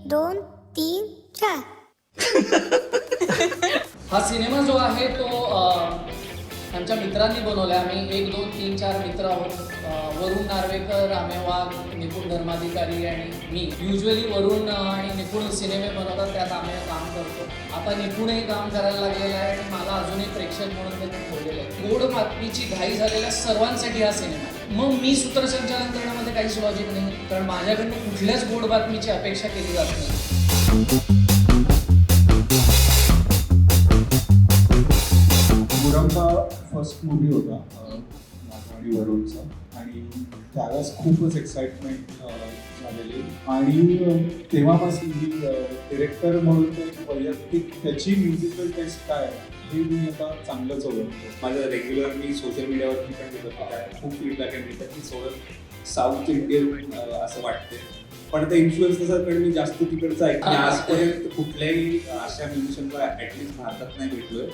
2 3 4. हा सिनेमा जो आहे तो आमच्या मित्रांनी बनवला आहे. आम्ही 1 2 3 4 मित्र आहोत. वरुण नार्वेकर, रामे वाघ, निपुण धर्माधिकारी आणि मी. युजली वरुण आणि निपुण सिनेमे बनवतात, त्यात आम्ही काम करतो. आता निपुणही काम करायला लागलेलं आहे आणि मला अजूनही प्रेक्षक म्हणून त्यांनी ठेवलेलं आहे. गोड बातमीची घाई झालेल्या सर्वांसाठी हा सिनेमा आहे. मग मी सूत्रसंचालन करण्यामध्ये काहीच लॉजिक नाही, कारण माझ्याकडनं कुठल्याच गोड बातमीची अपेक्षा केली जात नाही. मुरंबा फर्स्ट मूवी होता माझा आणि वरुणचा, आणि त्यावेळेस खूपच एक्साइटमेंट झालेली. आणि तेव्हापासून मी डिरेक्टर म्हणून वैयक्तिक त्याची म्युझिकल टेस्ट काय आहे हे मी आता चांगलंच ओळखतो. माझं रेग्युलर मी सोशल मीडियावरती पण देतो, खूप फीडबॅक मिळतात की थोडं साऊथ इंडियन असं वाटते, पण ते इन्फ्लुएन्स तसं कारण मी जास्त तिकडचं ऐकलं. आजपर्यंत कुठल्याही अशा म्युझिशियनला ऍटलिस्ट भारतात नाही भेटलोय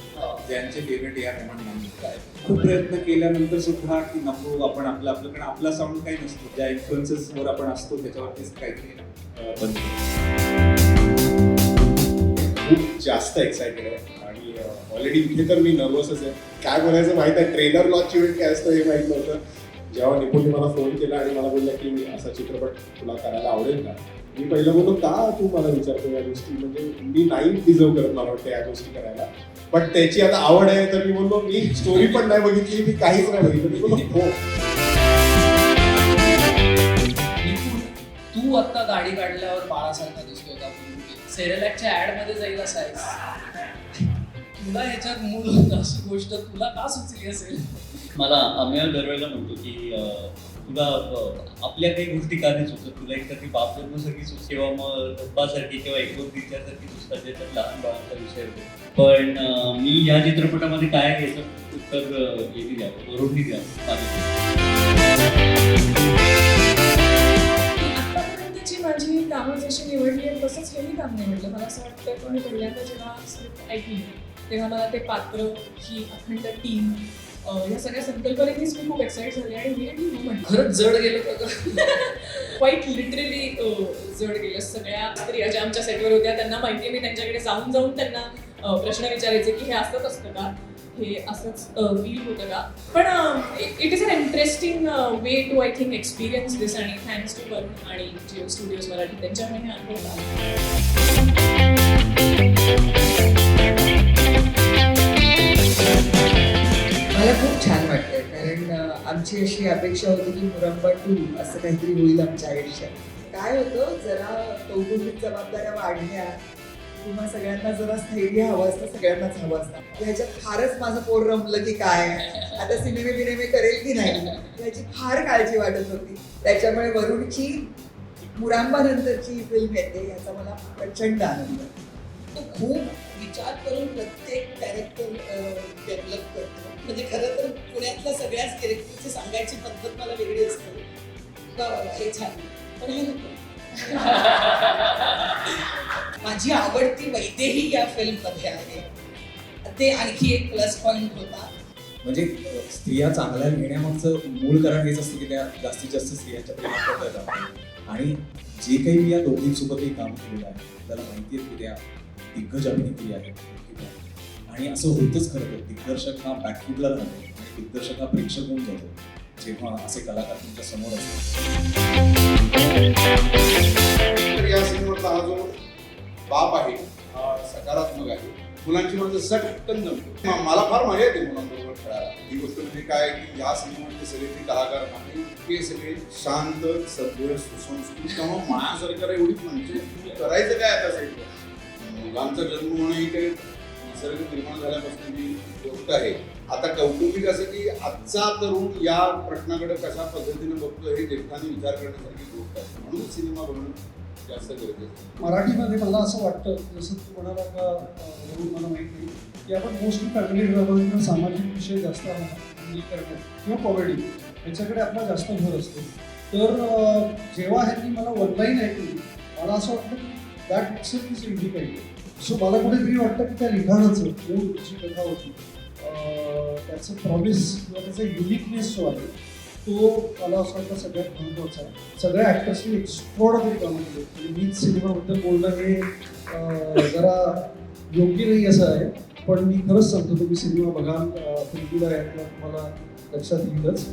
ज्यांचे फेवरेट या प्रमाणे. खूप प्रयत्न केल्यानंतर सुद्धा की नको आपण आपलं कारण आपला साऊंड काही नसतो, ज्या इन्फ्लुएन्सेसवर आपण असतो त्याच्यावरतीच काहीतरी बनतो. खूप जास्त एक्सायटेड आहे आणि ऑलरेडी इथे तर मी नर्वसच आहे. काय बोलायचं माहित आहे, ट्रेलर लॉन्च इव्हेंट काय असतं हे माहित नव्हतं. जेव्हा निपुणने मला फोन केला आणि मला बोलला की असा चित्रपट तुला करायला आवडेल का, मी पहिलं बोललो का तू मला विचारतो या गोष्टी, म्हणजे मी नाही डिझर्व करत मला वाटतं या गोष्टी करायला. बट त्याची आता आवड आहे तर मी बोललो मी स्टोरी पण नाही बघितली, मी काहीच नाही बघितलं. मी बोललो हो. तू आता गाडी काढल्यावर बाळासारखा दिसतोय का? सेरेलॅकच्या ऍड मध्ये जाईल असा आहेस. तुला ह्याच्यात मूळ होतं अशी गोष्ट तुला का सुचली असेल? मला अमेय दरवेळेला म्हणतो की तुला आपल्या काही गोष्टी का नाही सुचत, तुला एक ती बापसारखी सुच किंवा मग डब्बासारखी किंवा 1 2 3 4 सारखी सुचतात, ज्याच्यात लहान बाळांचा विषय होतो. पण मी ह्या चित्रपटामध्ये काय याचं उत्तर येते द्यावं, वरुणनी द्यावं. आतापर्यंतची माझी कामं जशी निवडली आहे तसंच हेही काम निवडलं. मला असं वाटतं की मी पहिल्यांदा जेव्हा स्क्रिप्ट ऐकली तेव्हा मला ते पात्र, ही अखंड टीम, या सगळ्या संकल्पनेनीच मी खूप एक्साइट झाले आणि मी म्हटलं खरंच जड गेलं का? क्वाईट लिटरली जड गेलं. सगळ्या स्त्रिया ज्या आमच्या सेटवर होत्या त्यांना माहिती आहे, मी त्यांच्याकडे जाऊन जाऊन त्यांना प्रश्न विचारायचे की हे असंच असतं का, हे असंच फील होतं का. पण it is an interesting way to I think experience this, आणि थँक्स टू वरुण आणि जिओ स्टुडिओज मराठी त्यांच्यामुळे हे अनुभव आला. मला खूप छान वाटतंय, कारण आमची अशी अपेक्षा होती की मुरंबा 2 असं काहीतरी होईल आमच्या आयुष्यात. काय होतं, जरा कौटुंबिक जबाबदाऱ्या वाढल्या किंवा सगळ्यांना जरा स्थैर्य हवं असतं, सगळ्यांनाच हवं असतं. ह्याच्यात फारच माझं पोर रमलं की काय, आता सिनेमे करेल की नाही याची फार काळजी वाटत होती. त्याच्यामुळे वरुणची मुरांबा नंतरची फिल्म येते याचा मला प्रचंड आनंद. तो खूप विचार करून प्रत्येक कॅरेक्टर डेव्हलप करतो. म्हणजे खरं तर पुण्यातल्या सगळ्याच कॅरेक्टरची सांगायची पद्धत मला वेगळी असते. हे छान, पण हे नको. माझी आवडती वैदेही या फिल्ममध्ये आहे, ते आणखी एक प्लस पॉइंट होता. म्हणजे स्त्रिया चांगल्या घेण्यामागचं मूळ कारण हेच असतं की त्या जास्तीत जास्त स्त्रियांच्या प्रेमात पडतात. आणि जे काही मी या दोघींसोबतही काम केलेलं आहे त्याला माहिती आहे की त्या दिग्गज अभिनेत्री आहेत, आणि असं होतच खरं तर. दिग्दर्शक हा बॅकफुटला राहतो आणि दिग्दर्शक हा प्रेक्षक होऊन जातो जेव्हा असे कलाकार तुमच्या समोर असतात. तर या सिनेमातला हा जो बाप आहे हा सकारात्मक आहे. मुलांची माझं सटकन जमतो. मला फार मजा येते मुलांबरोबर खेळायला. ही गोष्ट म्हणजे काय की या सिनेमातले सगळे जे कलाकार आहेत ते सगळे शांत, सभ्य, सुसंस्कृत, किंवा माझ्यासारख्याला एवढी म्हणजे तुम्ही करायचं काय आता साईडला. मुलांचा जन्म होणं ही काही निसर्ग निर्माण झाल्यापासून जी गोष्ट आहे. आता कौटुंबिक असं की आजचा तरुण या प्रश्नाकडे कशा पद्धतीने बघतो हे देखताना विचार करण्यासारखी गोष्ट आहे. म्हणून सिनेमा बघणं जास्त गरजेचं. मराठीमध्ये मला असं वाटतं, जसं तू म्हणाला का वरुण, मला माहीत नाही की आपण मोस्टली फॅमिली ड्रामा किंवा सामाजिक विषय जास्त हँडल करतात किंवा कॉमेडी याच्याकडे आपला जास्त भर असतो. तर जेव्हा ह्यांनी मला ऑनलाईन ऐकली मला असं वाटतं की that itself is independent. So मला कुठेतरी वाटतं की त्या लिखाणाचं मूळ जी कथा होती त्याचं प्रॉमिस किंवा त्याचा युनिकनेस जो आहे तो मला असं वाटतं सगळ्यात महत्त्वाचा आहे. सगळ्या ॲक्टर्सनी एक्स्ट्रॉर्डनरी कामं केली. म्हणजे मीच सिनेमाबद्दल बोलणं हे जरा योग्य नाही असं आहे, पण मी खरंच सांगतो तुम्ही सिनेमा बघाल, प्रिव्ह्यूला यातला तुम्हाला लक्षात येईलच.